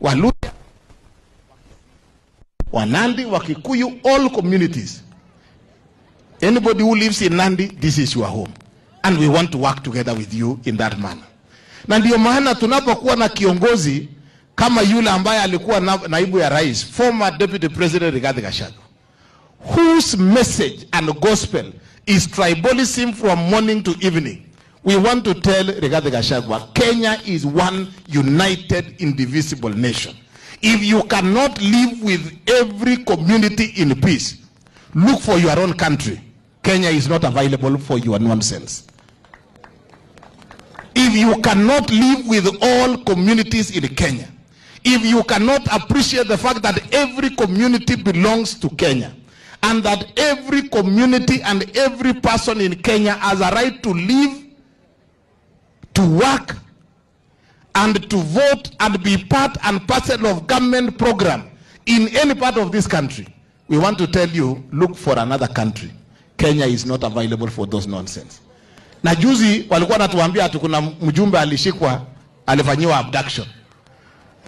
Waluhya, Wanandi, Wakikuyu, all communities. Anybody who lives in Nandi, this is your home. And we want to work together with you in that manner. Na ndio maana tunapokuwa na kiongozi kama yule ambaye alikuwa naibu ya rais, former deputy president Rigathi Gachagua, whose message and gospel is tribalism from morning to evening. We want to tell Rigathi Gachagua, Kenya is one united, indivisible nation. If you cannot live with every community in peace, look for your own country. Kenya is not available for your nonsense. If you cannot live with all communities in Kenya, if you cannot appreciate the fact that every community belongs to Kenya, and that every community and every person in Kenya has a right to live, to work, and to vote and be part and parcel of government program in any part of this country, we want to tell you, look for another country. Kenya is not available for those nonsense. Na juzi walikuwa natuambia ati kuna mjumbe alishikwa, alifanyiwa abduction.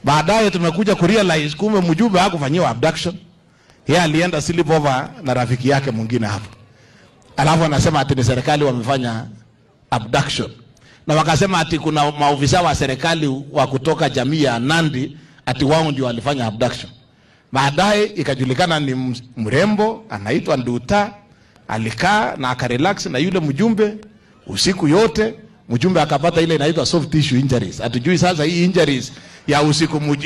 Baadaye tumekuja kurealize kumbe mjumbe hakufanyiwa abduction. Yeye alienda sleepover na rafiki yake mwingine hapo. Alafu anasema ati ni serikali wamefanya abduction. Na wakasema ati kuna maofisa wa serikali wa kutoka jamii ya Nandi ati wao ndio walifanya abduction. Baadaye ikajulikana ni mrembo anaitwa Nduta, alikaa na akarelax na yule mjumbe usiku yote. Mjumbe akapata ile inaitwa soft tissue injuries. Hatujui sasa hii injuries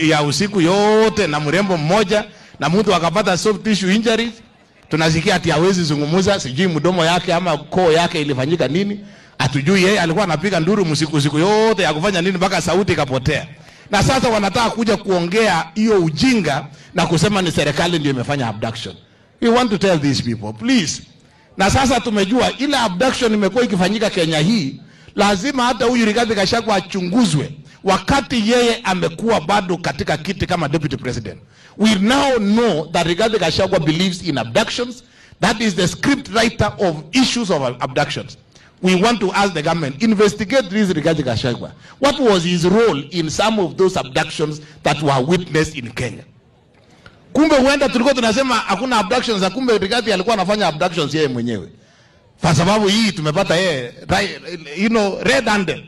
ya usiku yote na mrembo mmoja na mtu akapata soft tissue injuries. Tunasikia ati hawezi zungumuza, sijui mdomo yake ama koo yake ilifanyika nini. Hatujui yeye alikuwa anapiga nduru usiku yote ya kufanya nini mpaka sauti ikapotea. Na sasa wanataka kuja kuongea hiyo ujinga na kusema ni serikali ndio imefanya abduction. We want to tell these people, please. Na sasa tumejua ile abduction imekuwa ikifanyika Kenya hii, lazima hata huyu Rigathi Gachagua achunguzwe wakati yeye amekuwa bado katika kiti kama deputy president. We now know that Rigathi Gachagua believes in abductions. That is the script writer of issues of abductions. We want to ask the government, investigate this Rigathi Gachagua. What was his role in some of those abductions that were witnessed in Kenya? Kumbe huenda tulikuwa tunasema hakuna abductions, kumbe Rigathi alikuwa anafanya abductions yeye mwenyewe. Kwa sababu hii tumepata yeye, red-handed.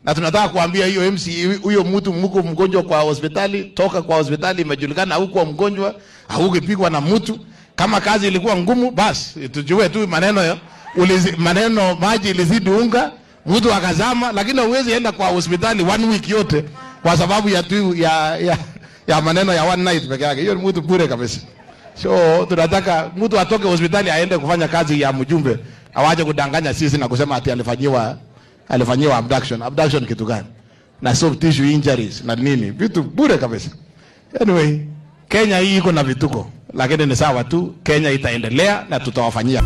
Na tunataka kuambia hiyo MC, huyo mtu mko mgonjwa kwa hospitali, toka kwa hospitali, imejulikana huko mgonjwa, haukipigwa na mtu. Kama kazi ilikuwa ngumu, basi tujue tu maneno maji ilizidi unga, mtu akazama, lakini huwezi enda kwa hospitali 1 week yote kwa sababu ya maneno ya one night peke yake. Hiyo ni mtu bure kabisa. So tunataka mtu atoke hospitali aende kufanya kazi ya mjumbe, awaje kudanganya sisi na kusema ati alifanyiwa abduction. Abduction kitu gani? Na soft tissue injuries na nini? Vitu bure kabisa. Anyway, Kenya hii iko na vituko, lakini ni sawa tu. Kenya itaendelea na tutawafanyia.